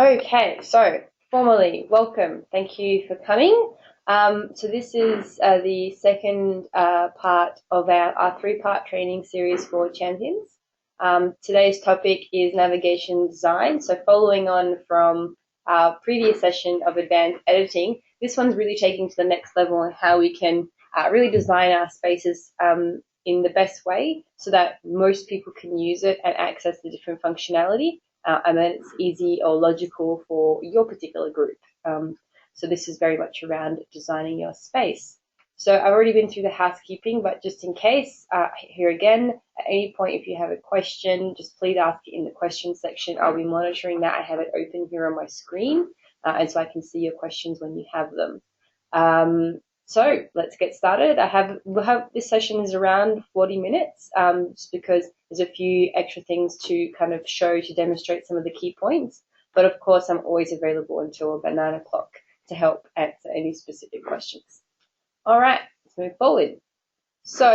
Okay, so formally, welcome. Thank you for coming. So this is the second part of our three-part training series for champions. Today's topic is navigation design. So following on from our previous session of advanced editing, this one's really taking to the next level on how we can really design our spaces in the best way so that most people can use it and access the different functionality. And then it's easy or logical for your particular group. So this is very much around designing your space. So I've already been through the housekeeping, but just in case, here again, at any point if you have a question, just please ask it in the question section. I'll be monitoring that. I have it open here on my screen, and so I can see your questions when you have them. So let's get started. We'll have this session is around 40 minutes, just because there's a few extra things to kind of show to demonstrate some of the key points. But of course, I'm always available until about 9 o'clock to help answer any specific questions. All right, let's move forward. So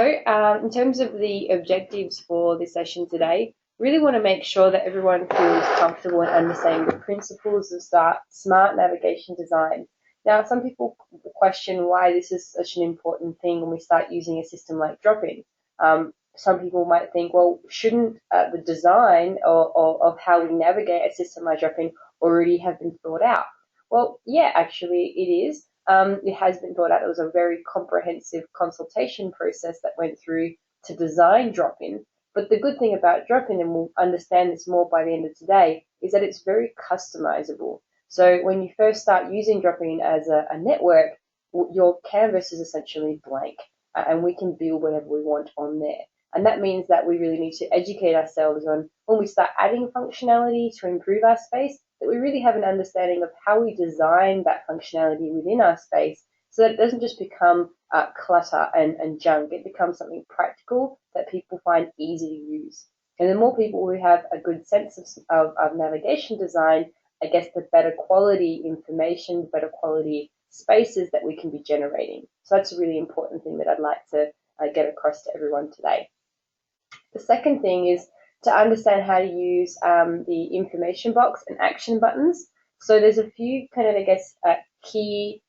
in terms of the objectives for this session today, really want to make sure that everyone feels comfortable in understanding the principles of smart navigation design. Now, some people question why this is such an important thing when we start using a system like Dropin. Some people might think, well, shouldn't the design of how we navigate a system like Dropin already have been thought out? Well, yeah, actually it is. It has been thought out. It was a very comprehensive consultation process that went through to design Dropin. But the good thing about Dropin, and we'll understand this more by the end of today, is that it's very customizable. So when you first start using Dropin as a network, your canvas is essentially blank, and we can build whatever we want on there. And that means that we really need to educate ourselves on when we start adding functionality to improve our space, that we really have an understanding of how we design that functionality within our space so that it doesn't just become clutter and junk. It becomes something practical that people find easy to use. And the more people who have a good sense of navigation design, I guess the better quality information, better quality spaces that we can be generating. So that's a really important thing that I'd like to get across to everyone today. The second thing is to understand how to use the information box and action buttons. So there's a few kind of, I guess, key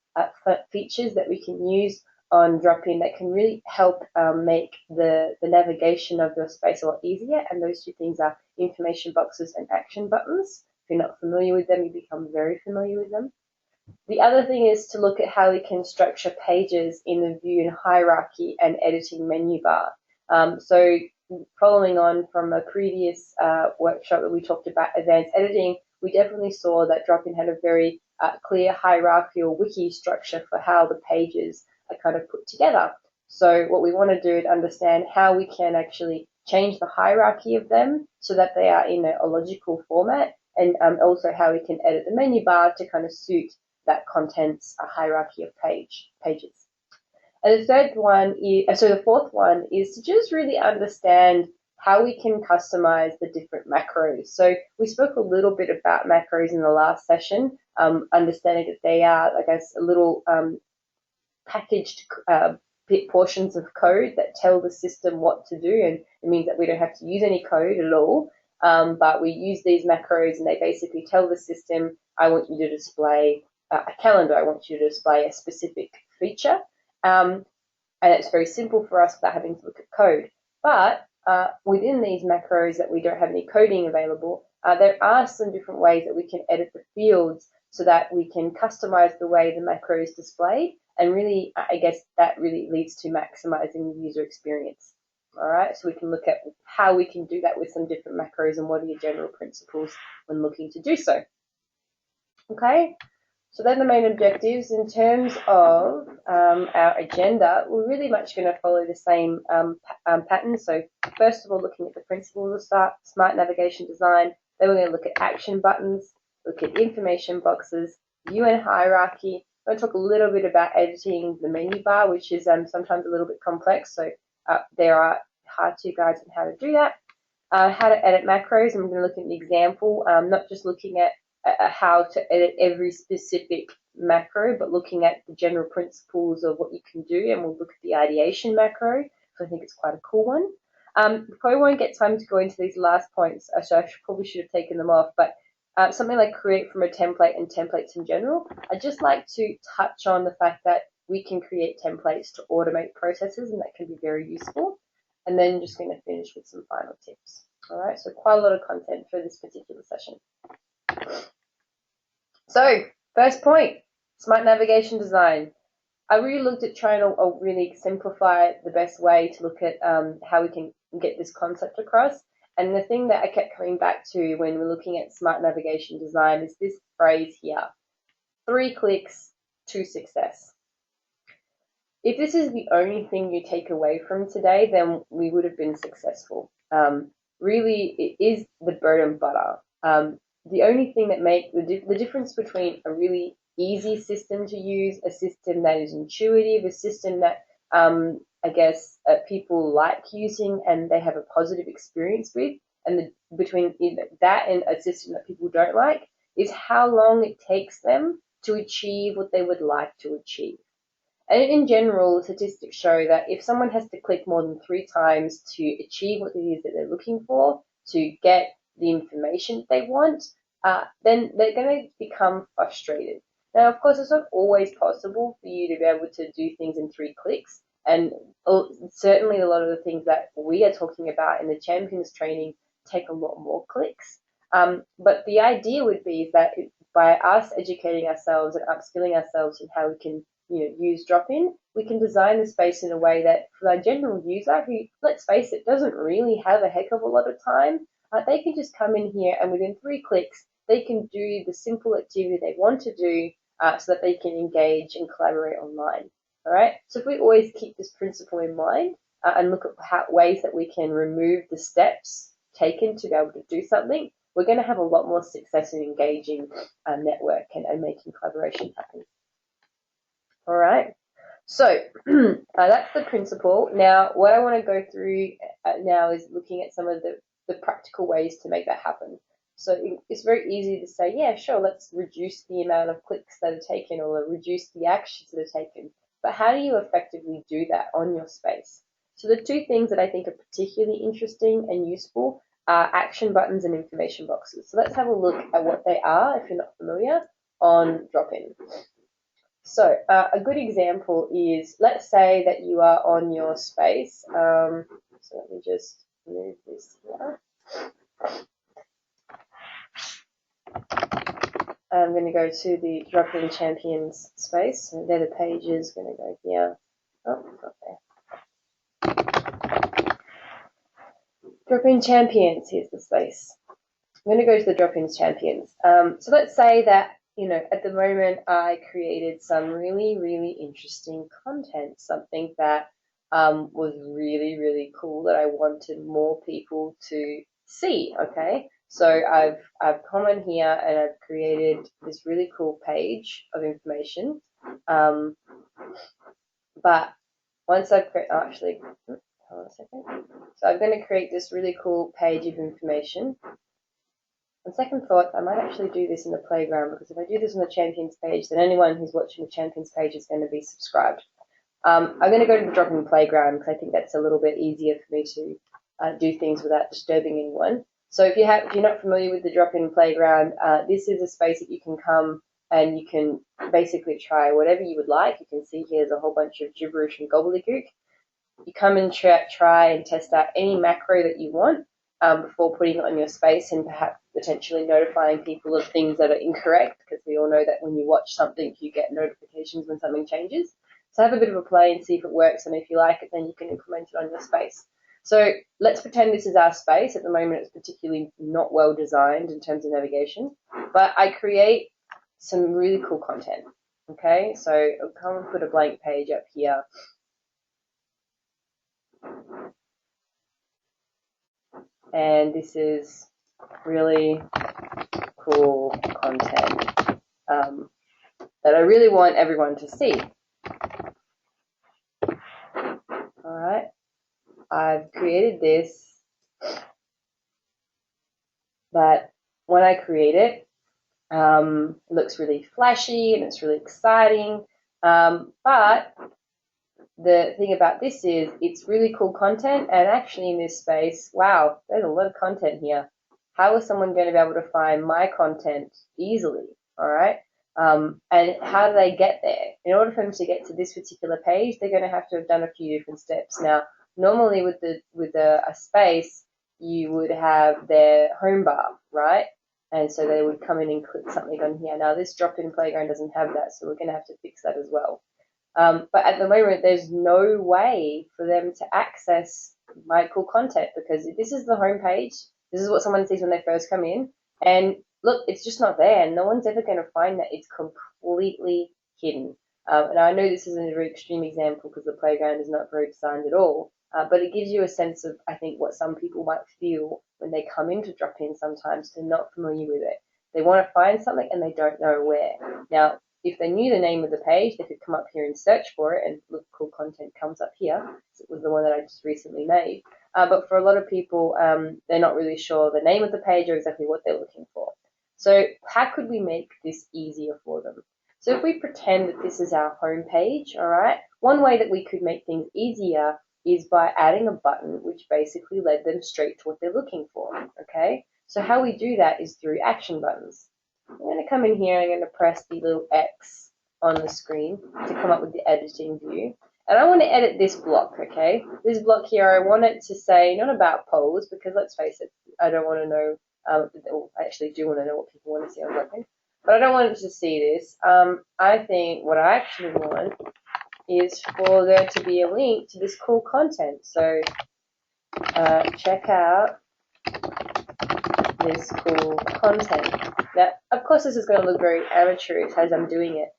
features that we can use on Dropin that can really help make the navigation of your space a lot easier. And those two things are information boxes and action buttons. If you're not familiar with them, you become very familiar with them. The other thing is to look at how we can structure pages in the view and hierarchy and editing menu bar. So following on from a previous workshop that we talked about advanced editing, we definitely saw that Dropin had a very clear hierarchical wiki structure for how the pages are kind of put together. So what we want to do is understand how we can actually change the hierarchy of them so that they are in a logical format, and also how we can edit the menu bar to kind of suit that content's hierarchy of pages. And the fourth one is to just really understand how we can customize the different macros. So we spoke a little bit about macros in the last session, understanding that they are, I guess, a little packaged portions of code that tell the system what to do, and it means that we don't have to use any code at all, but we use these macros and they basically tell the system, I want you to display a calendar, I want you to display a specific feature. And it's very simple for us without having to look at code. But within these macros that we don't have any coding available, there are some different ways that we can edit the fields so that we can customize the way the macro is displayed. And really, I guess that really leads to maximizing the user experience. All right, so we can look at how we can do that with some different macros and what are your general principles when looking to do so. Okay. So then the main objectives in terms of our agenda, we're really much going to follow the same pattern. So first of all, looking at the principles of smart navigation design. Then we're going to look at action buttons, look at information boxes, view and hierarchy. I'm going to talk a little bit about editing the menu bar, which is sometimes a little bit complex. So there are how-to guides on how to do that. How to edit macros, and we're going to look at an example, not just looking at how to edit every specific macro, but looking at the general principles of what you can do, and we'll look at the ideation macro, so I think it's quite a cool one. We probably won't get time to go into these last points, so I probably should have taken them off, but something like create from a template and templates in general, I'd just like to touch on the fact that we can create templates to automate processes, and that can be very useful. And then just going to finish with some final tips. All right, so quite a lot of content for this particular session. So first point, smart navigation design. I really looked at trying to really simplify the best way to look at how we can get this concept across. And the thing that I kept coming back to when we're looking at smart navigation design is this phrase here: 3 clicks to success. If this is the only thing you take away from today, then we would have been successful. Really, it is the bread and butter. The only thing that makes the difference between a really easy system to use, a system that is intuitive, a system that I guess people like using and they have a positive experience with, and between that and a system that people don't like, is how long it takes them to achieve what they would like to achieve. And in general, statistics show that if someone has to click more than 3 times to achieve what it is that they're looking for, to get the information they want, then they're going to become frustrated. Now, of course, it's not always possible for you to be able to do things in 3 clicks. And certainly a lot of the things that we are talking about in the Champions training take a lot more clicks. But the idea would be that by us educating ourselves and upskilling ourselves in how we can use drop-in, we can design the space in a way that for our general user who, let's face it, doesn't really have a heck of a lot of time, they can just come in here and within 3 clicks, they can do the simple activity they want to do so that they can engage and collaborate online. All right. So if we always keep this principle in mind and look at ways that we can remove the steps taken to be able to do something, we're going to have a lot more success in engaging network and making collaboration happen. All right, so that's the principle. Now, what I want to go through now is looking at some of the practical ways to make that happen. So it's very easy to say, yeah, sure, let's reduce the amount of clicks that are taken or reduce the actions that are taken. But how do you effectively do that on your space? So the 2 things that I think are particularly interesting and useful are action buttons and information boxes. So let's have a look at what they are, if you're not familiar, on Drop-in. So a good example is, let's say that you are on your space. So let me just move this here. I'm going to go to the Drop-in Champions space. So they're the pages. Going to go here. Oh, okay. Drop-in Champions. Here's the space. I'm going to go to the Drop-in Champions. So let's say that at the moment I created some really, really interesting content, something that was really, really cool that I wanted more people to see. Okay, so I've come in here and I've created this really cool page of information. But once I've created, actually, hold on a second. So I'm going to create this really cool page of information. On second thought, I might actually do this in the playground, because if I do this on the Champions page, then anyone who's watching the Champions page is going to be subscribed. I'm going to go to the Drop-in playground because I think that's a little bit easier for me to do things without disturbing anyone. So if you're not familiar with the Drop-in playground, this is a space that you can come and you can basically try whatever you would like. You can see here's a whole bunch of gibberish and gobbledygook. You come and try and test out any macro that you want before putting it on your space and perhaps potentially notifying people of things that are incorrect, because we all know that when you watch something, you get notifications when something changes. So have a bit of a play and see if it works, and if you like it, then you can implement it on your space. So let's pretend this is our space. At the moment, it's particularly not well designed in terms of navigation, but I create some really cool content. Okay, so I'll come and put a blank page up here. And this is really cool content that I really want everyone to see. All right, I've created this, but when I create it, it looks really flashy and it's really exciting. But the thing about this is it's really cool content, and actually in this space, wow, there's a lot of content here. how is someone going to be able to find my content easily? All right. And how do they get there? In order for them to get to this particular page, they're going to have done a few different steps. Now, normally with a space, you would have their home bar, right? And so they would come in and click something on here. Now, this drop-in playground doesn't have that, so we're going to have to fix that as well. But at the moment, there's no way for them to access my cool content because this is the home page. This is what someone sees when they first come in. And look, it's just not there. No one's ever going to find that. It's completely hidden. And I know this isn't a very extreme example because the playground is not very designed at all. But it gives you a sense of, I think, what some people might feel when they come in to drop in sometimes. They're not familiar with it. They want to find something and they don't know where. Now, if they knew the name of the page, they could come up here and search for it, and look, cool content comes up here. It was the one that I just recently made. But for a lot of people, they're not really sure the name of the page or exactly what they're looking for. So how could we make this easier for them? So if we pretend that this is our home page, all right, one way that we could make things easier is by adding a button which basically led them straight to what they're looking for, okay? So how we do that is through action buttons. I'm going to come in here and I'm going to press the little X on the screen to come up with the editing view. And I want to edit this block, okay? This block here, I want it to say, not about polls, because let's face it, I don't want to know, I actually do want to know what people want to see on Dropin, but I don't want it to see this. I think what I actually want is for there to be a link to this cool content. So check out this cool content. Now, of course, this is going to look very amateurish as I'm doing it,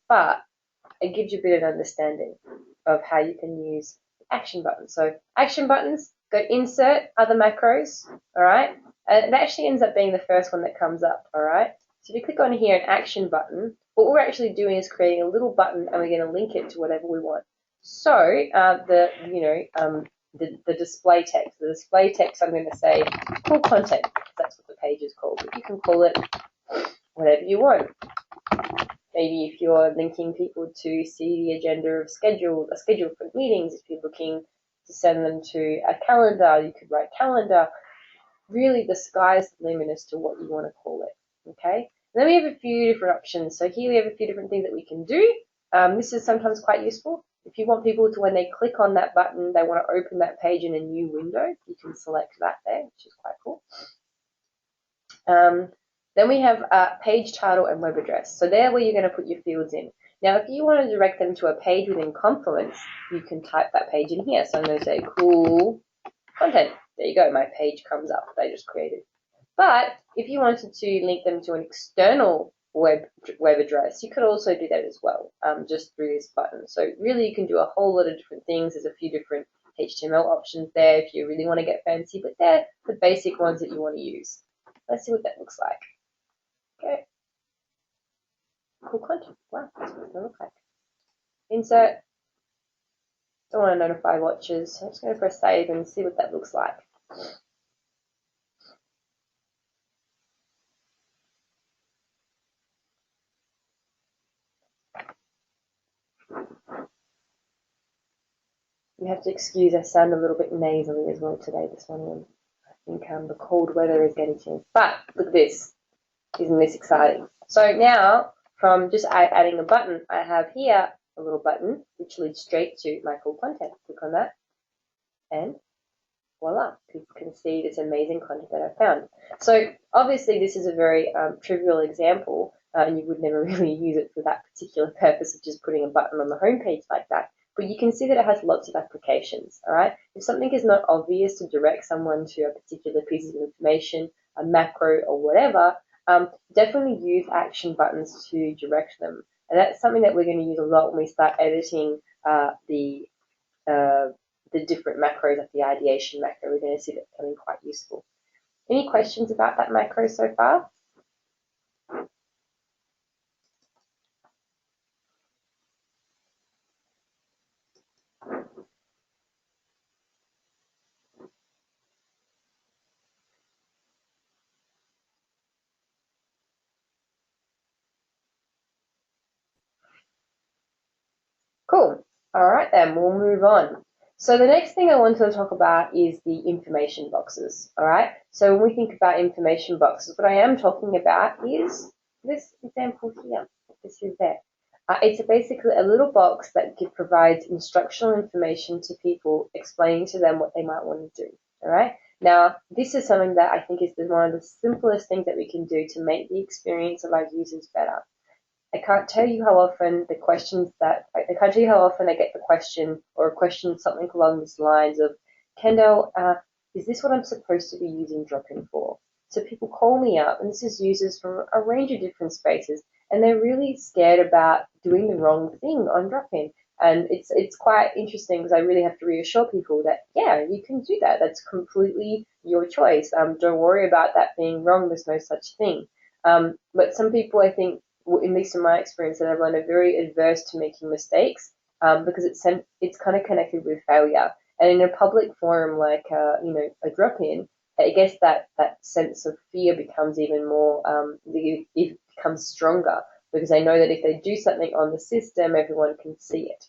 but it gives you a bit of understanding of how you can use action buttons. So action buttons, go insert other macros, all right? And it actually ends up being the first one that comes up, all right? So if you click on here, an action button, what we're actually doing is creating a little button and we're going to link it to whatever we want. So the display text. The display text, I'm going to say cool content. That's what the page is called. But you can call it whatever you want. Maybe if you're linking people to see the agenda of schedule for meetings, if you're looking to send them to a calendar, you could write calendar. Really, the sky's the limit as to what you want to call it. Okay. And then we have a few different options. So here we have a few different things that we can do. This is sometimes quite useful. If you want people to, when they click on that button, they want to open that page in a new window, you can select that there, which is quite cool. Then we have page title and web address. So they're where you're going to put your fields in. Now, if you want to direct them to a page within Confluence, you can type that page in here. So I'm going to say cool content. There you go. My page comes up that I just created. But if you wanted to link them to an external web address, you could also do that as well, just through this button. So really you can do a whole lot of different things. There's a few different HTML options there if you really want to get fancy, but they're the basic ones that you want to use. Let's see what that looks like. Okay. Cool content. Wow, that's what it's going to look like. Insert. Don't want to notify watchers. I'm just going to press save and see what that looks like. You have to excuse I sound a little bit nasally as well today, this morning. I think the cold weather is getting to me. But look at this. Isn't this exciting? So now, from just adding a button, I have here a little button which leads straight to my cool content. Click on that, and voila, people can see this amazing content that I found. So obviously this is a very trivial example, and you would never really use it for that particular purpose of just putting a button on the home page like that. But you can see that it has lots of applications, all right? If something is not obvious to direct someone to a particular piece of information, a macro or whatever, definitely use action buttons to direct them. And that's something that we're going to use a lot when we start editing the different macros, like the ideation macro. We're going to see that becoming quite useful. Any questions about that macro so far? Cool. All right then, we'll move on. So the next thing I want to talk about is the information boxes, all right? So when we think about information boxes, what I am talking about is this example here. This is there. It's basically a little box that provides instructional information to people, explaining to them what they might want to do, all right? Now, this is something that I think is one of the simplest things that we can do to make the experience of our users better. I can't tell you how often I can't tell you how often I get the question or a question something along these lines of, Kendall, is this what I'm supposed to be using Dropin for? So people call me up, and this is users from a range of different spaces, and they're really scared about doing the wrong thing on Dropin. And it's quite interesting because I really have to reassure people that, yeah, you can do that. That's completely your choice. Don't worry about that being wrong. There's no such thing. But some people, I think, at least in my experience, that everyone are very adverse to making mistakes because it's kind of connected with failure. And in a public forum like a drop-in, I guess that sense of fear becomes even more it becomes stronger because they know that if they do something on the system, everyone can see it.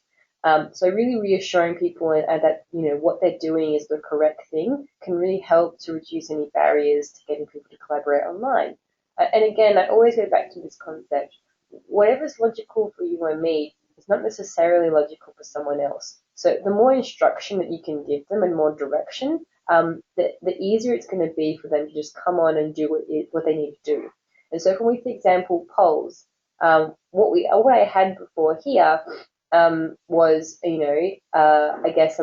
So really reassuring people and that what they're doing is the correct thing can really help to reduce any barriers to getting people to collaborate online. And again, I always go back to this concept. Whatever's logical for you and me is not necessarily logical for someone else. So the more instruction that you can give them and more direction, the easier it's going to be for them to just come on and do what they need to do. And so for example, polls, what I had before here was, I guess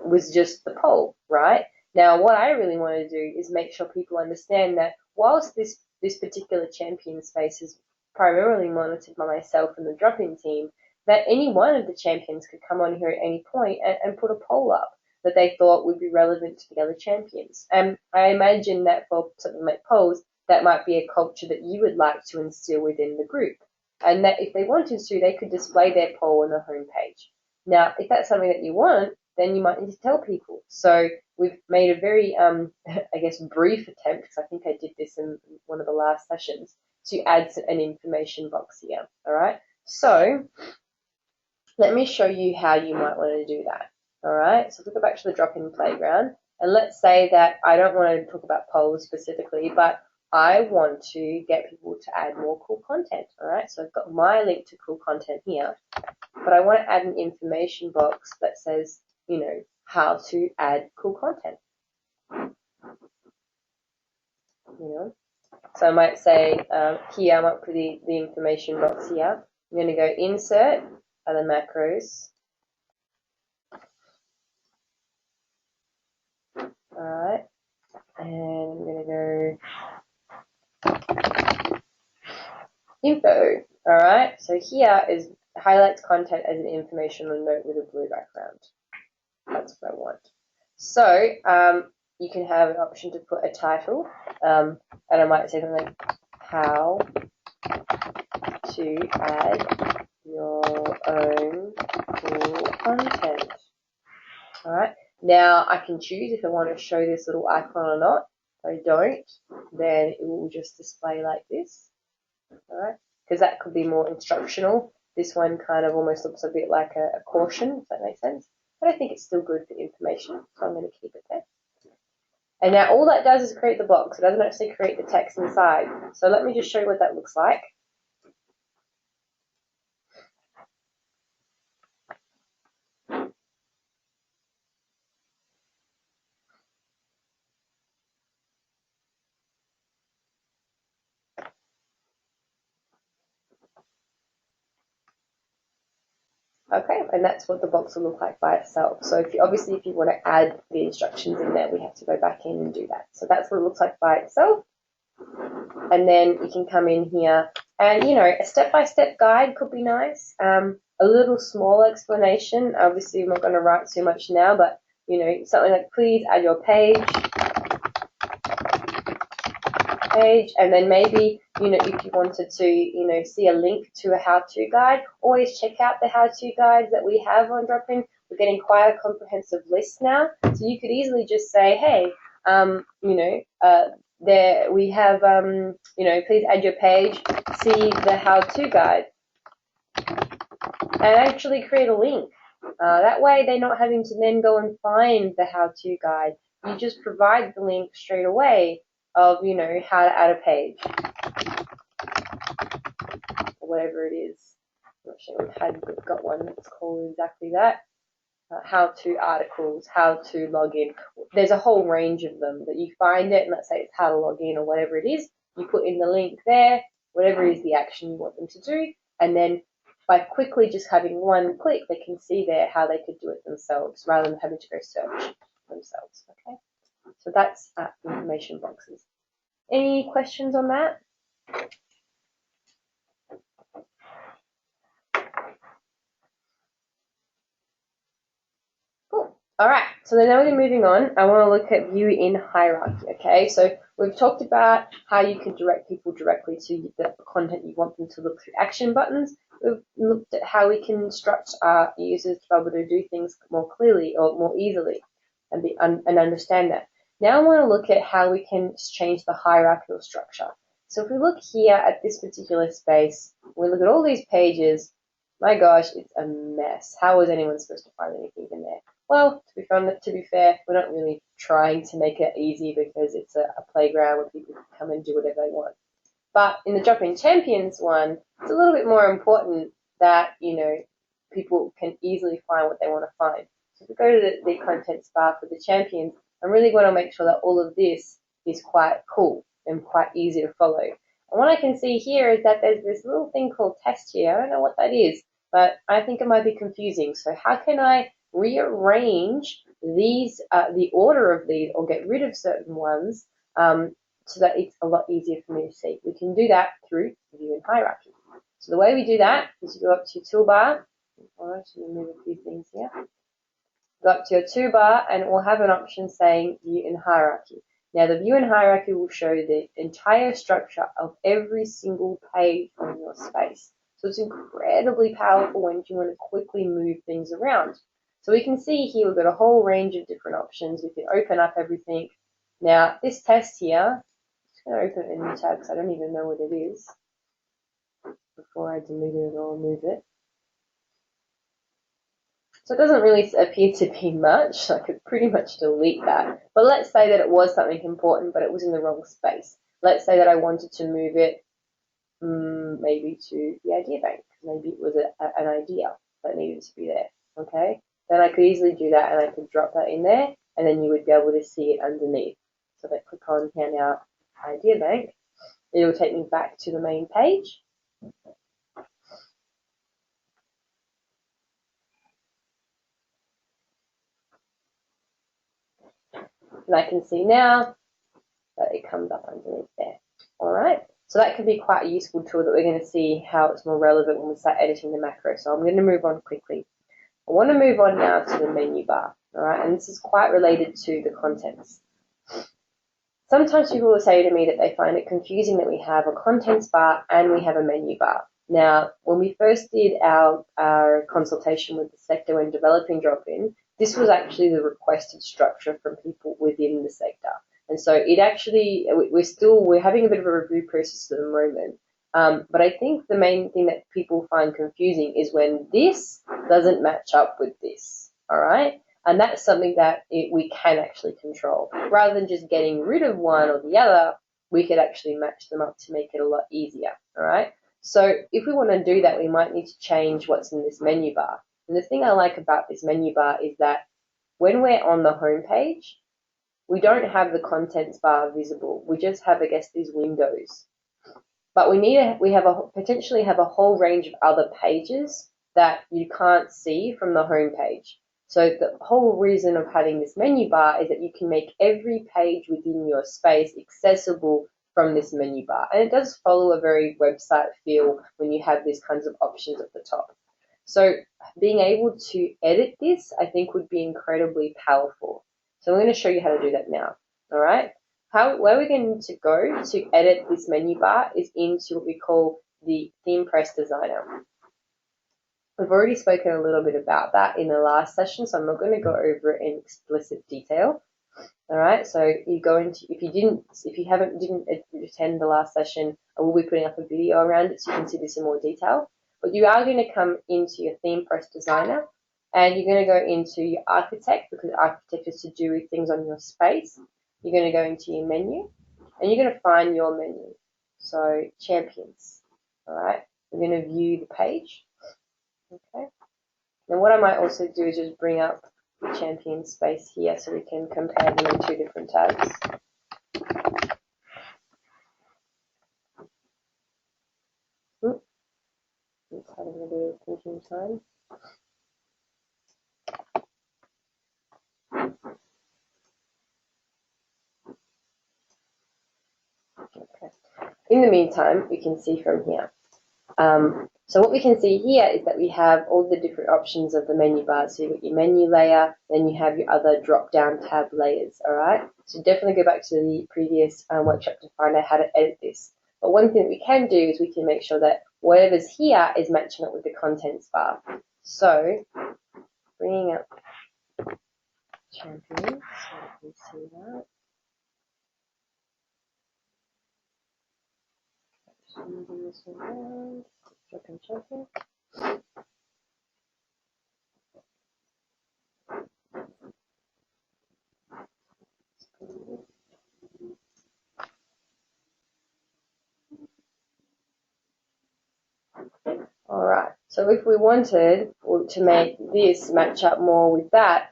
was just the poll, right? Now, what I really want to do is make sure people understand that whilst this particular champion space is primarily monitored by myself and the drop-in team, that any one of the champions could come on here at any point and put a poll up that they thought would be relevant to the other champions. And I imagine that for something like polls, that might be a culture that you would like to instill within the group. And that if they wanted to, they could display their poll on the homepage. Now, if that's something that you want, then you might need to tell people. So we've made a very, I guess, brief attempt, because I think I did this in one of the last sessions, to add an information box here, all right? So let me show you how you might want to do that, all right? So if we go back to the drop-in playground, and let's say that I don't want to talk about polls specifically, but I want to get people to add more cool content, all right? So I've got my link to cool content here, but I want to add an information box that says, how to add cool content, So I might say here, I might put the information box here. I'm going to go insert, other macros. All right, and I'm going to go info. All right, so here is highlights content as an informational note with a blue background. That's what I want. So you can have an option to put a title, and I might say something like how to add your own cool content. All right. Now I can choose if I want to show this little icon or not. If I don't, then it will just display like this. All right. Because that could be more instructional. This one kind of almost looks a bit like a caution, if that makes sense. But I think it's still good for information, so I'm going to keep it there. And now all that does is create the box. It doesn't actually create the text inside. So let me just show you what that looks like. Okay, and that's what the box will look like by itself. So if you want to add the instructions in there, we have to go back in and do that. So that's what it looks like by itself. And then you can come in here and, a step-by-step guide could be nice. A little small explanation. Obviously, I'm not going to write too much now, but, something like, please add your page. And then maybe, if you wanted to, see a link to a how-to guide, always check out the how-to guides that we have on Dropin. We're getting quite a comprehensive list now. So you could easily just say, hey, there we have, please add your page, see the how-to guide, and actually create a link. That way they're not having to then go and find the how-to guide. You just provide the link straight away of, how to add a page or whatever it is. I'm not sure we've got one that's called exactly that. How-to articles, how to log in. There's a whole range of them that you find it, and let's say it's how to log in or whatever it is. You put in the link there, whatever is the action you want them to do, and then by quickly just having one click, they can see there how they could do it themselves rather than having to go search themselves. Okay, so that's information boxes. Any questions on that? Cool. All right, so then now we're moving on. I want to look at view in hierarchy, okay? So we've talked about how you can direct people directly to the content you want them to look through action buttons. We've looked at how we can instruct our users to be able to do things more clearly or more easily and understand that. Now I want to look at how we can change the hierarchical structure. So if we look here at this particular space, we look at all these pages, my gosh, it's a mess. How is anyone supposed to find anything in there? Well, to be fair, we're not really trying to make it easy because it's a playground where people can come and do whatever they want. But in the Drop-in Champions one, it's a little bit more important that, people can easily find what they want to find. So if we go to the contents bar for the champions, I really want to make sure that all of this is quite cool and quite easy to follow. And what I can see here is that there's this little thing called test here. I don't know what that is, but I think it might be confusing. So how can I rearrange these, the order of these, or get rid of certain ones so that it's a lot easier for me to see? We can do that through view in hierarchy. So the way we do that is you go up to your toolbar. All right, so remove a few things here. Go up to your toolbar and it will have an option saying view in hierarchy. Now the view in hierarchy will show the entire structure of every single page on your space. So it's incredibly powerful when you want to quickly move things around. So we can see here we've got a whole range of different options. We can open up everything. Now this test here, I'm just going to open it in a new tab because I don't even know what it is before I delete it or move it. So it doesn't really appear to be much. I could pretty much delete that. But let's say that it was something important, but it was in the wrong space. Let's say that I wanted to move it maybe to the idea bank. Maybe it was an idea that needed to be there. Okay, then I could easily do that and I could drop that in there and then you would be able to see it underneath. So if I click on here now, idea bank, it will take me back to the main page. And I can see now that it comes up underneath there. All right, so that can be quite a useful tool that we're going to see how it's more relevant when we start editing the macro. So I'm going to move on quickly. I want to move on now to the menu bar. All right, and this is quite related to the contents. Sometimes people will say to me that they find it confusing that we have a contents bar and we have a menu bar. Now, when we first did our consultation with the sector when developing Drop-in, this was actually the requested structure from people within the sector. And so it actually, we're having a bit of a review process at the moment. But I think the main thing that people find confusing is when this doesn't match up with this, all right? And that's something that we can actually control. Rather than just getting rid of one or the other, we could actually match them up to make it a lot easier, all right? So if we want to do that, we might need to change what's in this menu bar. And the thing I like about this menu bar is that when we're on the home page, we don't have the contents bar visible. We just have, I guess, these windows. But potentially have a whole range of other pages that you can't see from the home page. So the whole reason of having this menu bar is that you can make every page within your space accessible from this menu bar. And it does follow a very website feel when you have these kinds of options at the top. So being able to edit this, I think, would be incredibly powerful. So I'm going to show you how to do that now. All right. Where we're going to go to edit this menu bar is into what we call the Theme Press Designer. We've already spoken a little bit about that in the last session, so I'm not going to go over it in explicit detail. All right, so you go into, if you didn't attend the last session, I will be putting up a video around it so you can see this in more detail. But you are going to come into your Theme Press Designer. And you're going to go into your architect, because architect is to do with things on your space. You're going to go into your menu, and you're going to find your menu. So champions, all right? We're going to view the page, okay? Then what I might also do is just bring up the champion space here so we can compare them in two different tabs. It's having a bit of thinking time. Okay. In the meantime, we can see from here. So what we can see here is that we have all the different options of the menu bar. So you've got your menu layer, then you have your other drop-down tab layers, all right? So definitely go back to the previous workshop to find out how to edit this. But one thing that we can do is we can make sure that whatever's here is matching up with the contents bar. So bringing up champions, so we can see that. Just moving this around, dropping champion. All right, so if we wanted to make this match up more with that,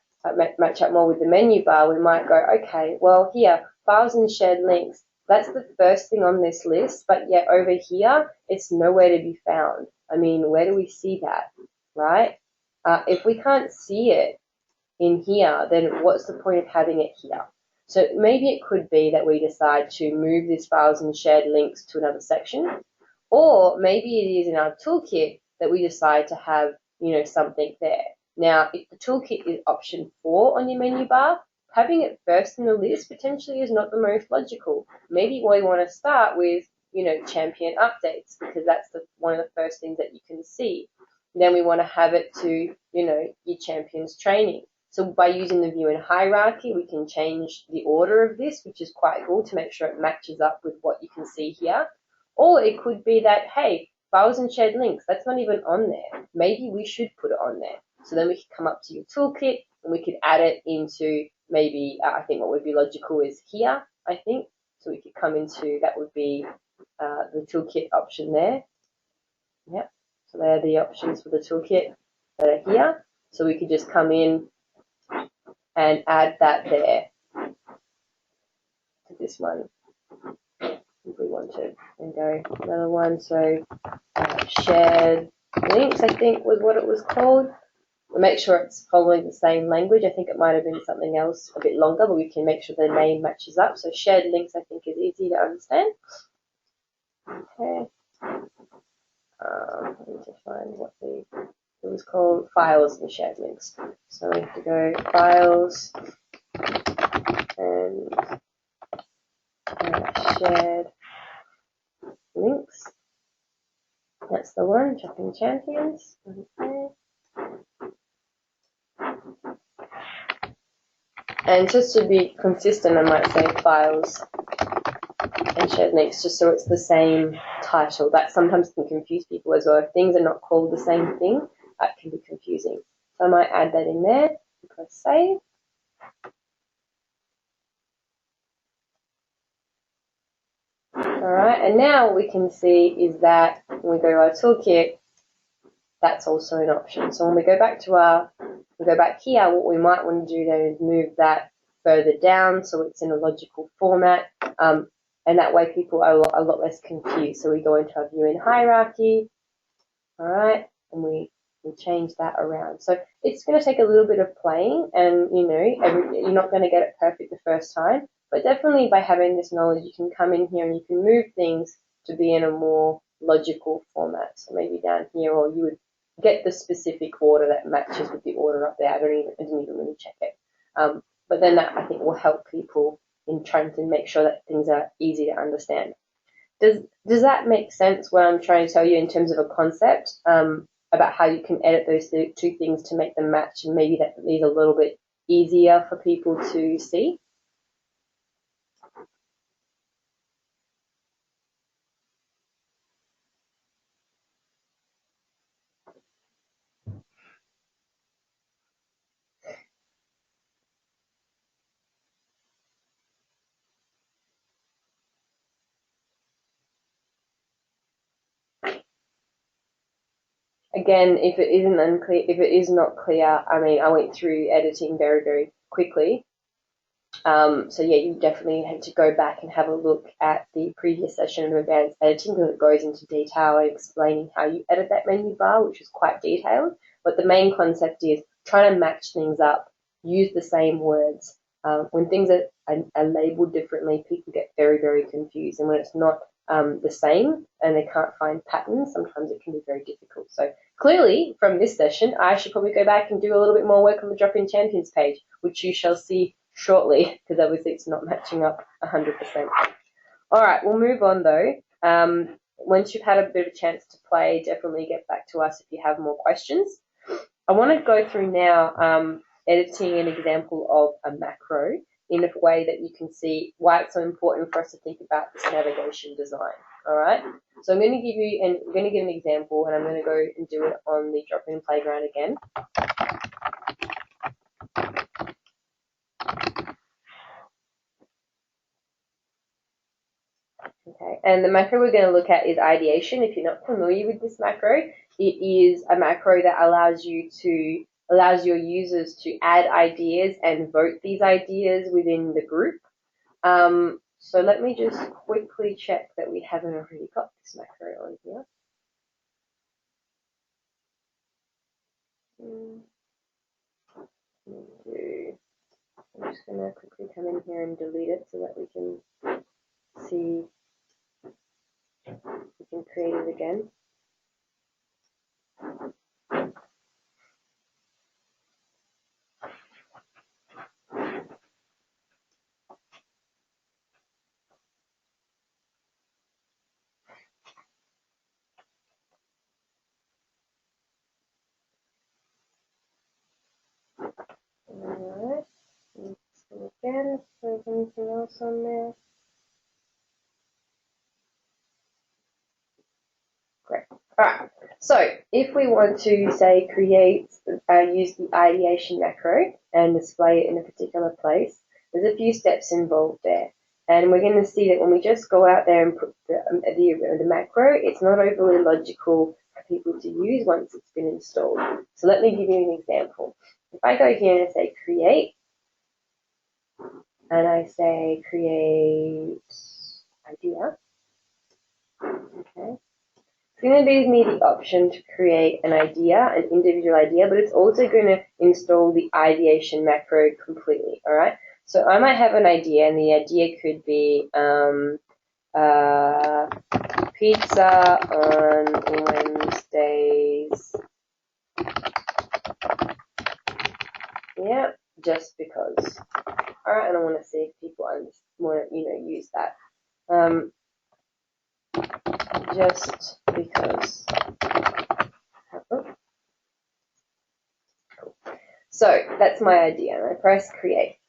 match up more with the menu bar, we might go, okay, well here, files and shared links, that's the first thing on this list, but yet over here, it's nowhere to be found. I mean, where do we see that, right? If we can't see it in here, then what's the point of having it here? So maybe it could be that we decide to move these files and shared links to another section, or maybe it is in our toolkit that we decide to have, something there. Now, if the toolkit is option 4 on your menu bar, having it first in the list potentially is not the most logical. Maybe we want to start with, champion updates, because that's one of the first things that you can see. Then we want to have it to, your champions training. So by using the view and hierarchy, we can change the order of this, which is quite cool to make sure it matches up with what you can see here. Or it could be that, hey, files and shared links, that's not even on there. Maybe we should put it on there. So then we could come up to your toolkit and we could add it into maybe, I think what would be logical is here, I think. So we could come into, that would be the toolkit option there. Yep. So they're the options for the toolkit that are here. So we could just come in and add that there to this one if we wanted, and go another one. So shared links, I think was what it was called. We'll make sure it's following the same language. I think it might have been something else a bit longer, but we can make sure the name matches up. So shared links, I think, is easy to understand. Okay. I need to find what it was called, files and shared links. So we have to go files and shared links. That's the one, dropping champions. Okay. And just to be consistent, I might say files and shared links, just so it's the same title. That sometimes can confuse people as well. If things are not called the same thing, that can be confusing. So I might add that in there, press save. Alright, and now what we can see is that when we go to our toolkit, that's also an option. So when we go back here, what we might want to do then is move that further down so it's in a logical format, and that way people are a lot less confused. So we go into our view in hierarchy, all right, and we change that around. So it's going to take a little bit of playing, and you're not going to get it perfect the first time, but definitely by having this knowledge, you can come in here and you can move things to be in a more logical format. So maybe down here, or you would get the specific order that matches with the order up there. I didn't even really check it. But then that, I think, will help people in trying to make sure that things are easy to understand. Does that make sense, what I'm trying to tell you in terms of a concept about how you can edit those two things to make them match, and maybe that is a little bit easier for people to see? Again, if it isn't unclear, if it is not clear, I mean, I went through editing very, very quickly. So yeah, you definitely have to go back and have a look at the previous session of advanced editing because it goes into detail explaining how you edit that menu bar, which is quite detailed. But the main concept is trying to match things up, use the same words. When things are labeled differently, people get very, very confused. And when it's not the same and they can't find patterns, sometimes it can be very difficult. So clearly, from this session, I should probably go back and do a little bit more work on the Drop-in Champions page, which you shall see shortly, because obviously it's not matching up 100%. All right, we'll move on though. Once you've had a bit of a chance to play, definitely get back to us if you have more questions. I want to go through now editing an example of a macro in a way that you can see why it's so important for us to think about this navigation design. All right, so I'm going to give an example, and I'm going to go and do it on the drop-in playground again. Okay, and the macro we're going to look at is ideation. If you're not familiar with this macro, it is a macro that allows your users to add ideas and vote these ideas within the group. So let me just quickly check that we haven't already got this macro on here. I'm just going to quickly come in here and delete it so that we can see, we can create it again. Alright, so again, if there's anything else on there. Great. Alright, so if we want to, say, use the ideation macro and display it in a particular place, there's a few steps involved there. And we're going to see that when we just go out there and put the macro, it's not overly logical for people to use once it's been installed. So let me give you an example. If I go here and I say create, and I say create idea, okay, it's going to give me the option to create an idea, an individual idea, but it's also going to install the ideation macro completely, all right? So I might have an idea, and the idea could be pizza on Wednesdays. Yeah, just because. All right, and I want to see if people want to, use that. Just because. So that's my idea, and I press create.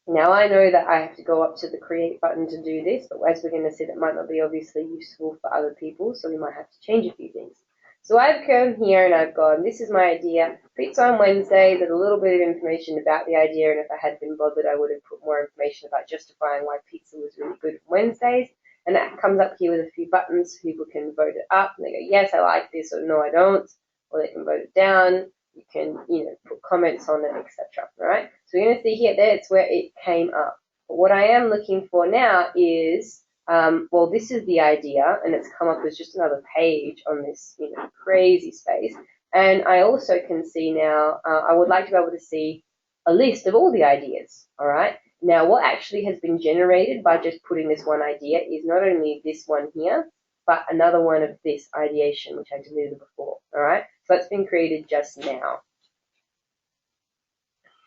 Now I know that I have to go up to the create button to do this, but as we're going to see, that might not be obviously useful for other people, so we might have to change a few things. So I've come here and I've gone, this is my idea, pizza on Wednesday, there's a little bit of information about the idea, and if I had been bothered, I would have put more information about justifying why pizza was really good on Wednesdays. And that comes up here with a few buttons so people can vote it up, and they go, yes, I like this, or no, I don't, or they can vote it down. You can, put comments on it, etc. All right. So we're going to see here, that's where it came up. But what I am looking for now is, well, this is the idea, and it's come up as just another page on this, crazy space. And I also can see now, I would like to be able to see a list of all the ideas. All right. Now, what actually has been generated by just putting this one idea is not only this one here, but another one of this ideation, which I deleted before. All right. So that's been created just now.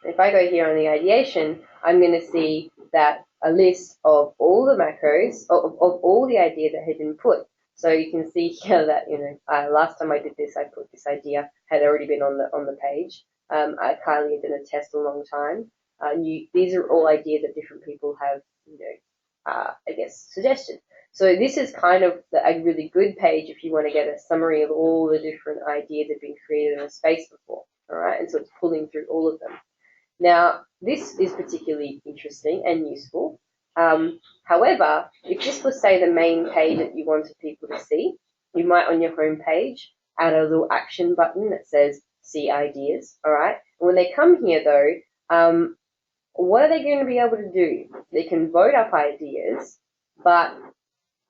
If I go here on the ideation, I'm going to see that a list of all the macros, of all the ideas that had been put. So you can see here that, last time I did this, I put this idea, had already been on the page. Kylie had done a test a long time. These are all ideas that different people have, suggested. So this is kind of a really good page if you want to get a summary of all the different ideas that have been created in a space before, all right? And so it's pulling through all of them. Now, this is particularly interesting and useful. However, if this was, say, the main page that you wanted people to see, you might on your home page add a little action button that says see ideas, all right? And when they come here though, what are they going to be able to do? They can vote up ideas, but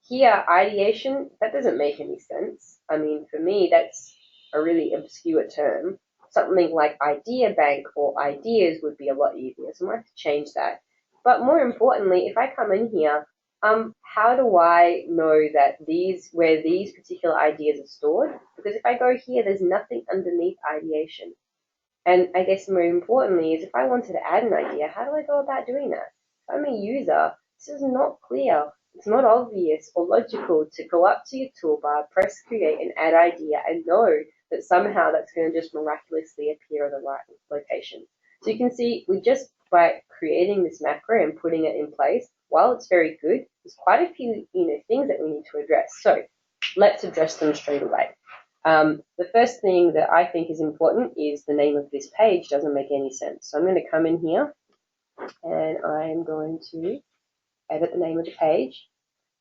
here, ideation, that doesn't make any sense. I mean, for me, that's a really obscure term. Something like idea bank or ideas would be a lot easier, so I might have to change that. But more importantly, if I come in here, how do I know that where these particular ideas are stored? Because if I go here, there's nothing underneath ideation. And I guess more importantly is if I wanted to add an idea, how do I go about doing that? If I'm a user, this is not clear. It's not obvious or logical to go up to your toolbar, press create and add idea and know that somehow that's going to just miraculously appear in the right location. So you can see we just by creating this macro and putting it in place, while it's very good, there's quite a few things that we need to address. So let's address them straight away. The first thing that I think is important is the name of this page doesn't make any sense. So I'm going to come in here and I'm going to edit the name of the page.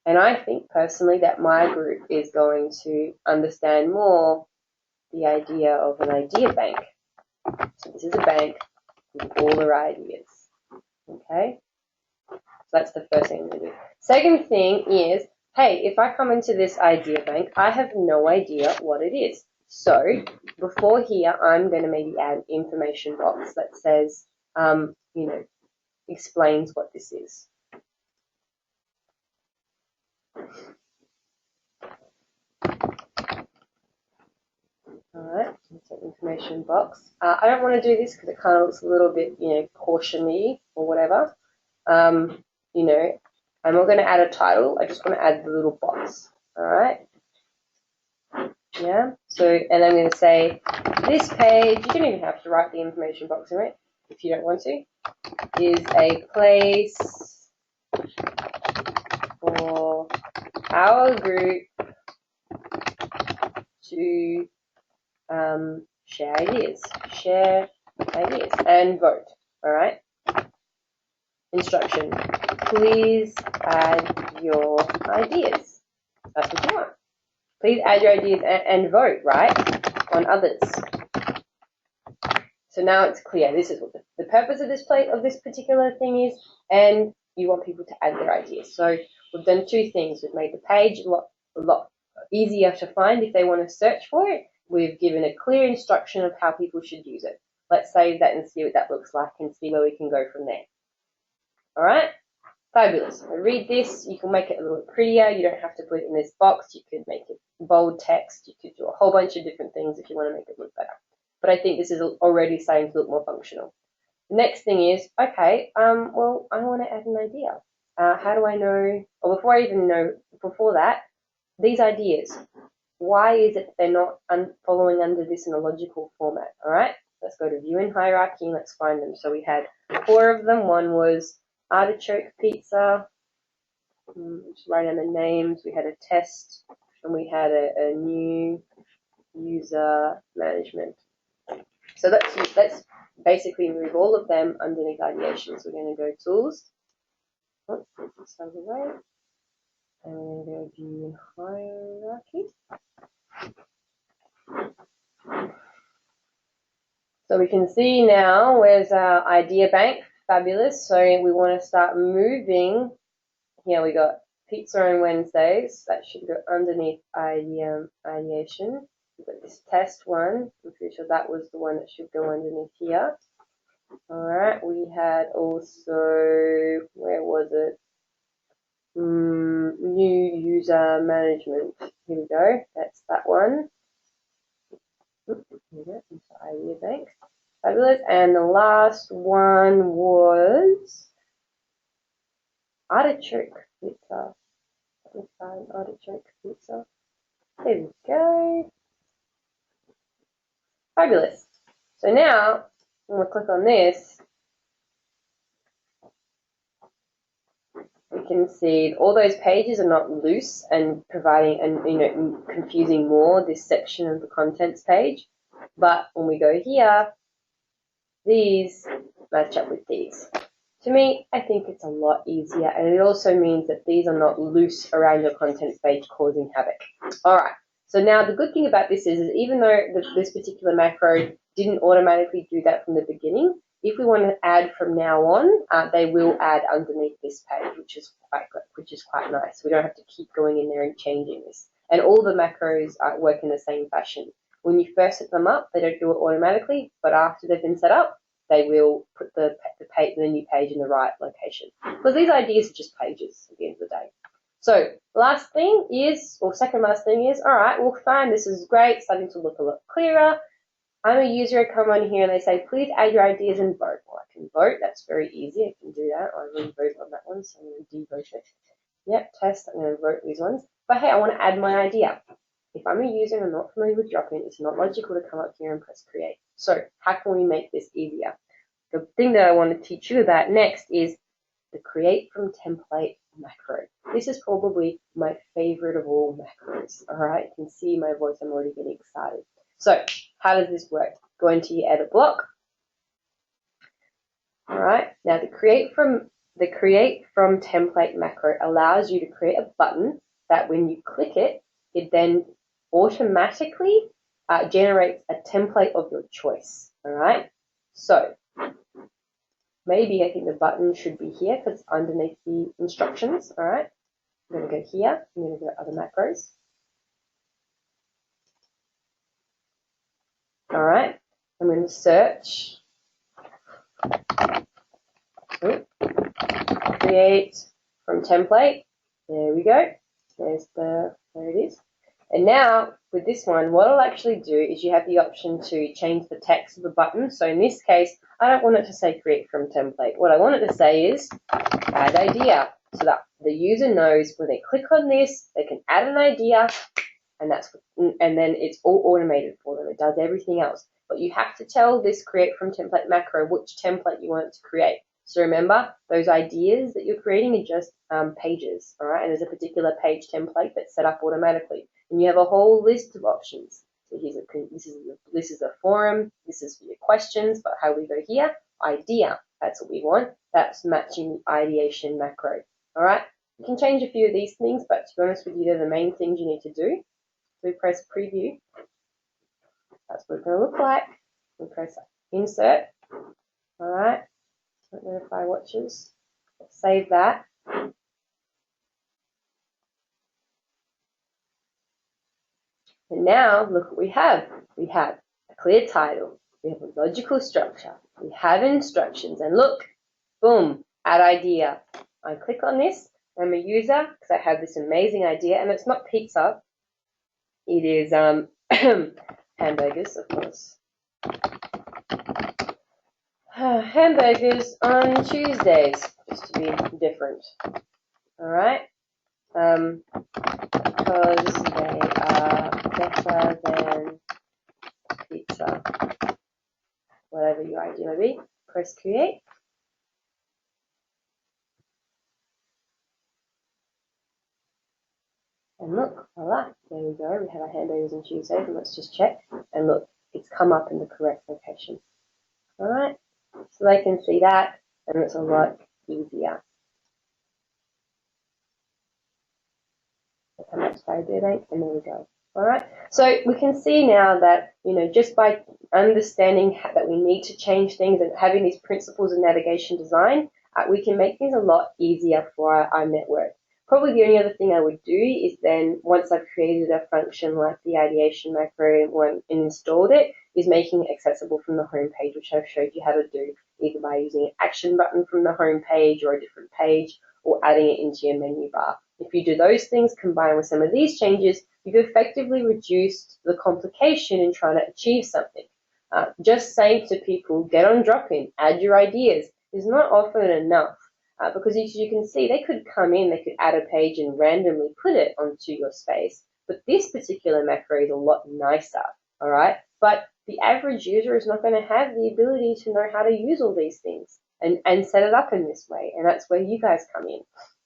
And I think personally that my group is going to understand more the idea of an idea bank. So this is a bank with all their ideas. Okay? So that's the first thing I'm going to do. Second thing is, hey, if I come into this idea bank, I have no idea what it is. So before here, I'm going to maybe add an information box that says, explains what this is. Alright, so information box. I don't want to do this because it kind of looks a little bit, cautionary or whatever. I'm not going to add a title. I just want to add the little box. Alright. Yeah. So, and I'm going to say this page. You don't even have to write the information box in it if you don't want to. Is a place for our group to share ideas and vote. All right. Instruction: please add your ideas. That's what you want. Please add your ideas and vote, right, on others. So now it's clear. This is what the purpose of this particular thing is, and you want people to add their ideas. So we've done two things. We've made the page a lot easier to find if they want to search for it. We've given a clear instruction of how people should use it. Let's save that and see what that looks like and see where we can go from there. All right? Fabulous. So read this. You can make it a little prettier. You don't have to put it in this box. You could make it bold text. You could do a whole bunch of different things if you want to make it look better. But I think this is already starting to look more functional. The next thing is, okay, well, I want to add an idea. How do I know, or before that, these ideas, why is it they're not following under this in a logical format? All right, let's go to view and hierarchy and let's find them. So we had 4 of them. One was artichoke pizza. Just write down the names. We had a test and we had a new user management. So let's basically move all of them underneath ideation. So we're going to go tools. Let's get this out of the way. And we're going to go view hierarchy. So we can see now where's our idea bank. Fabulous. So we want to start moving. Here we got pizza on Wednesdays. That should go underneath ideation. We've got this test one. I'm pretty sure that was the one that should go underneath here. Alright, we had also, where was it? New user management. Here we go. That's that one. Here we go. Idea bank. Fabulous. And the last one was artichoke pizza. Let's find artichoke pizza. There we go. Fabulous. So now, when we click on this, we can see all those pages are not loose and providing and confusing more this section of the contents page. But when we go here, these match up with these. To me, I think it's a lot easier, and it also means that these are not loose around your contents page causing havoc. All right. So now the good thing about this is even though this particular macro didn't automatically do that from the beginning, if we want to add from now on, they will add underneath this page, which is quite nice. We don't have to keep going in there and changing this. And all the macros work in the same fashion. When you first set them up, they don't do it automatically, but after they've been set up, they will put the new page in the right location. Because these ideas are just pages at the end of the day. So last thing is, or second last thing is, all right, well, fine, this is great, starting to look a lot clearer. I'm a user, I come on here and they say, please add your ideas and vote. Well, I can vote, that's very easy, I can do that. I already voted on that one, so I'm going to devote it. Yep, test, I'm going to vote these ones. But hey, I want to add my idea. If I'm a user and I'm not familiar with Dropin, it's not logical to come up here and press create. So how can we make this easier? The thing that I want to teach you about next is the create from template macro. This is probably my favorite of all macros. All right, you can see my voice, I'm already getting excited. So how does this work? Go into your edit block. All right, now the create from template macro allows you to create a button that when you click it, it then automatically generates a template of your choice. All right, so maybe I think the button should be here because it's underneath the instructions. All right, I'm going to go here. I'm going to go other macros. All right, I'm going to search. Create from template. There we go. There it is. And now with this one, what I'll actually do is you have the option to change the text of the button. So in this case, I don't want it to say create from template. What I want it to say is add idea, so that the user knows when they click on this, they can add an idea, and then it's all automated for them. It does everything else. But you have to tell this create from template macro which template you want it to create. So remember, those ideas that you're creating are just pages, all right? And there's a particular page template that's set up automatically. And you have a whole list of options. So this is a forum, this is for your questions, but how we go here, idea, that's what we want. That's matching the ideation macro, all right? You can change a few of these things, but to be honest with you, they're the main things you need to do. So we press preview. That's what it's going to look like. We press insert, all right? Notify watches. Save that. And now look what we have. We have a clear title. We have a logical structure. We have instructions. And look, boom, add idea. I click on this. I'm a user because I have this amazing idea. And it's not pizza. It is hamburgers, of course. Hamburgers on Tuesdays, just to be different. All right? Because they are better than pizza. Whatever your idea may be, press create. And look, voila, there we go. We have our hamburgers on Tuesdays, and let's just check. And look, it's come up in the correct location. All right, so they can see that, and it's a lot easier. How much they do they? And there we go. All right, so we can see now that, just by understanding that we need to change things and having these principles of navigation design, we can make things a lot easier for our network. Probably the only other thing I would do is then, once I've created a function like the ideation macro and installed it, is making it accessible from the home page, which I've showed you how to do, either by using an action button from the home page or a different page, or adding it into your menu bar. If you do those things combined with some of these changes, you've effectively reduced the complication in trying to achieve something. Just saying to people, get on Dropin, add your ideas, is not often enough. Because as you can see, they could come in, they could add a page and randomly put it onto your space. But this particular macro is a lot nicer, all right? But the average user is not going to have the ability to know how to use all these things and set it up in this way. And that's where you guys come in.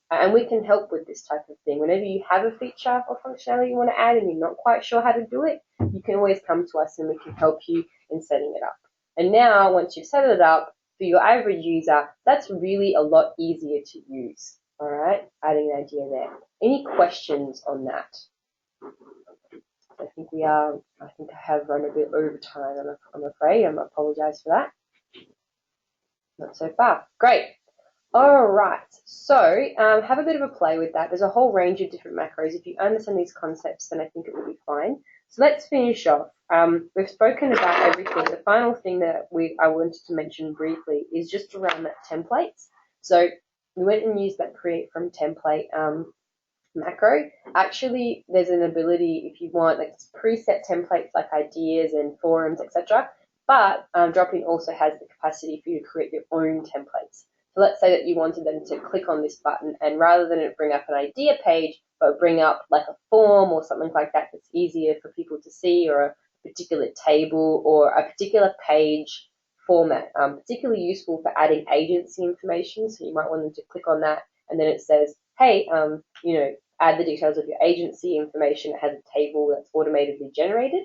And we can help with this type of thing. Whenever you have a feature or functionality you want to add and you're not quite sure how to do it, you can always come to us and we can help you in setting it up. And now, once you've set it up, for your average user, that's really a lot easier to use. All right, adding an idea there. Any questions on that? I think I have run a bit over time, I'm afraid. I apologize for that. Not so far. Great. All right. So have a bit of a play with that. There's a whole range of different macros. If you understand these concepts, then I think it will be fine. So let's finish off. We've spoken about everything. The final thing that I wanted to mention briefly is just around that templates. So we went and used that create from template macro. Actually, there's an ability if you want like preset templates like ideas and forums, etc. But Dropin also has the capacity for you to create your own templates. So let's say that you wanted them to click on this button, and rather than it bring up an idea page, but bring up like a form or something like that that's easier for people to see, or a particular table or a particular page format, particularly useful for adding agency information. So you might want them to click on that, and then it says, hey, add the details of your agency information. It has a table that's automatically generated.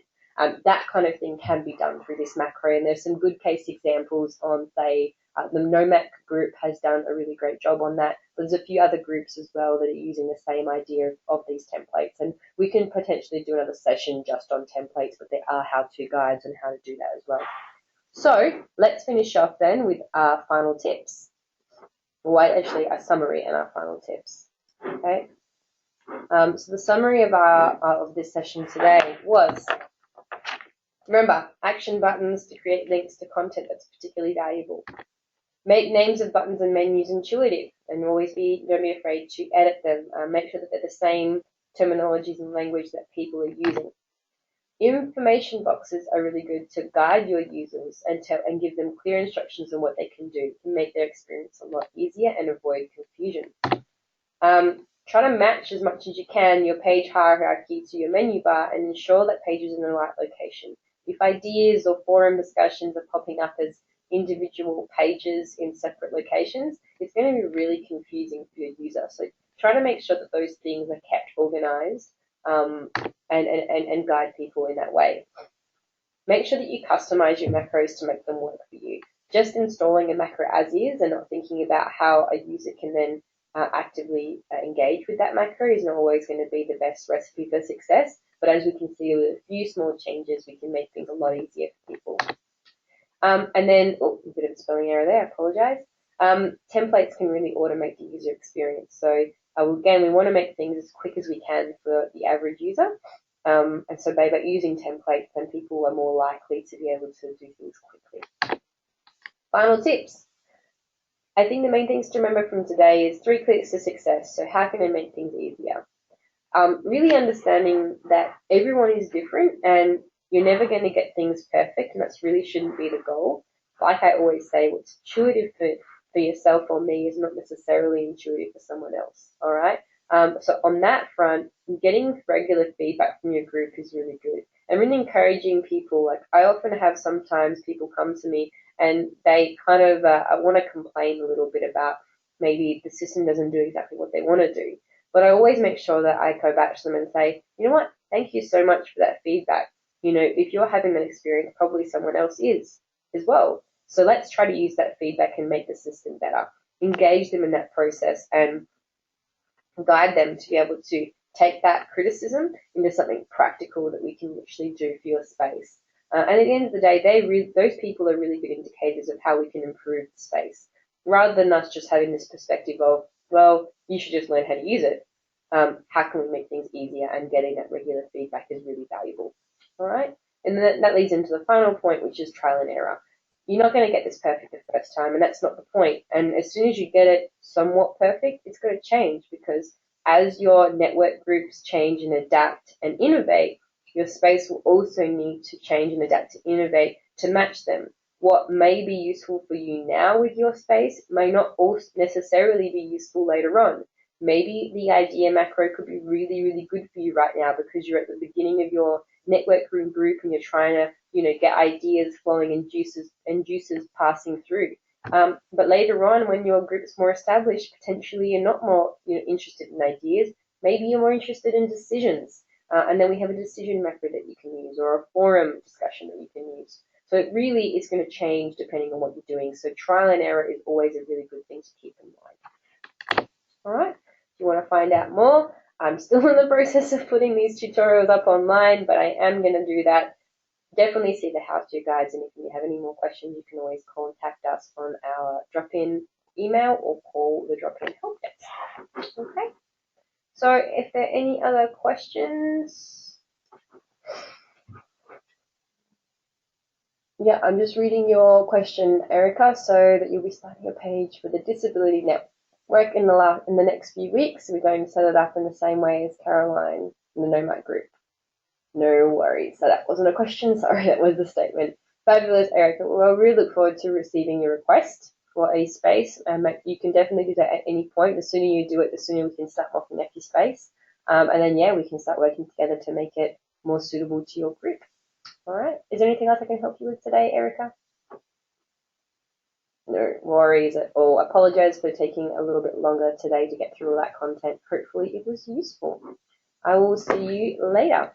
That kind of thing can be done through this macro, and there's some good case examples on, say, the Nomac group has done a really great job on that. There's a few other groups as well that are using the same idea of these templates, and we can potentially do another session just on templates, but there are how-to guides on how to do that as well. So let's finish off then with our final tips. Well, actually, a summary and our final tips. Okay. So the summary of this session today was, remember, action buttons to create links to content that's particularly valuable. Make names of buttons and menus intuitive, and don't be afraid to edit them. Make sure that they're the same terminologies and language that people are using. Information boxes are really good to guide your users and give them clear instructions on what they can do to make their experience a lot easier and avoid confusion. Try to match as much as you can your page hierarchy to your menu bar and ensure that pages are in the right location. If ideas or forum discussions are popping up as individual pages in separate locations, it's going to be really confusing for your user. So try to make sure that those things are kept organized and guide people in that way. Make sure that you customize your macros to make them work for you. Just installing a macro as is and not thinking about how a user can then actively engage with that macro is not always going to be the best recipe for success. But as we can see, with a few small changes, we can make things a lot easier for people. And then, a bit of a spelling error there, I apologize. Templates can really automate the user experience. So again, we want to make things as quick as we can for the average user. And so by using templates, then people are more likely to be able to do things quickly. Final tips. I think the main things to remember from today is 3 clicks to success. So how can I make things easier? Really understanding that everyone is different and you're never going to get things perfect, and that really shouldn't be the goal. Like I always say, what's intuitive for yourself or me is not necessarily intuitive for someone else, all right? So on that front, getting regular feedback from your group is really good. And really encouraging people, like I often have sometimes people come to me and they kind of want to complain a little bit about maybe the system doesn't do exactly what they want to do. But I always make sure that I go back to them and say, you know what, thank you so much for that feedback. If you're having that experience, probably someone else is as well. So let's try to use that feedback and make the system better. Engage them in that process and guide them to be able to take that criticism into something practical that we can actually do for your space. And at the end of the day, those people are really good indicators of how we can improve the space, rather than us just having this perspective of, well, you should just learn how to use it. How can we make things easier? And getting that regular feedback is really valuable. All right? And then that leads into the final point, which is trial and error. You're not going to get this perfect the first time, and that's not the point. And as soon as you get it somewhat perfect, it's going to change, because as your network groups change and adapt and innovate, your space will also need to change and adapt to innovate to match them. What may be useful for you now with your space may not also necessarily be useful later on. Maybe the idea macro could be really, really good for you right now because you're at the beginning of your network room group and you're trying to, get ideas flowing and juices passing through. But later on, when your group's more established, potentially you're not more interested in ideas. Maybe you're more interested in decisions. And then we have a decision macro that you can use, or a forum discussion that you can use. So it really is going to change depending on what you're doing. So trial and error is always a really good thing to keep in mind. All right. If you want to find out more, I'm still in the process of putting these tutorials up online, but I am going to do that. Definitely see the how-to guides, and if you have any more questions, you can always contact us on our drop-in email or call the drop-in help desk. Okay. So if there are any other questions, yeah, I'm just reading your question, Erica, so that you'll be starting a page for the Disability Network in the next few weeks. We're going to set it up in the same way as Caroline in the Nomad group. No worries. So that wasn't a question. Sorry, that was a statement. Fabulous, Erica. Well, I really look forward to receiving your request for a space. You can definitely do that at any point. The sooner you do it, the sooner we can start mocking up your space. And then, yeah, we can start working together to make it more suitable to your group. All right. Is there anything else I can help you with today, Erica? No worries at all. I apologize for taking a little bit longer today to get through all that content. Hopefully it was useful. I will see you later.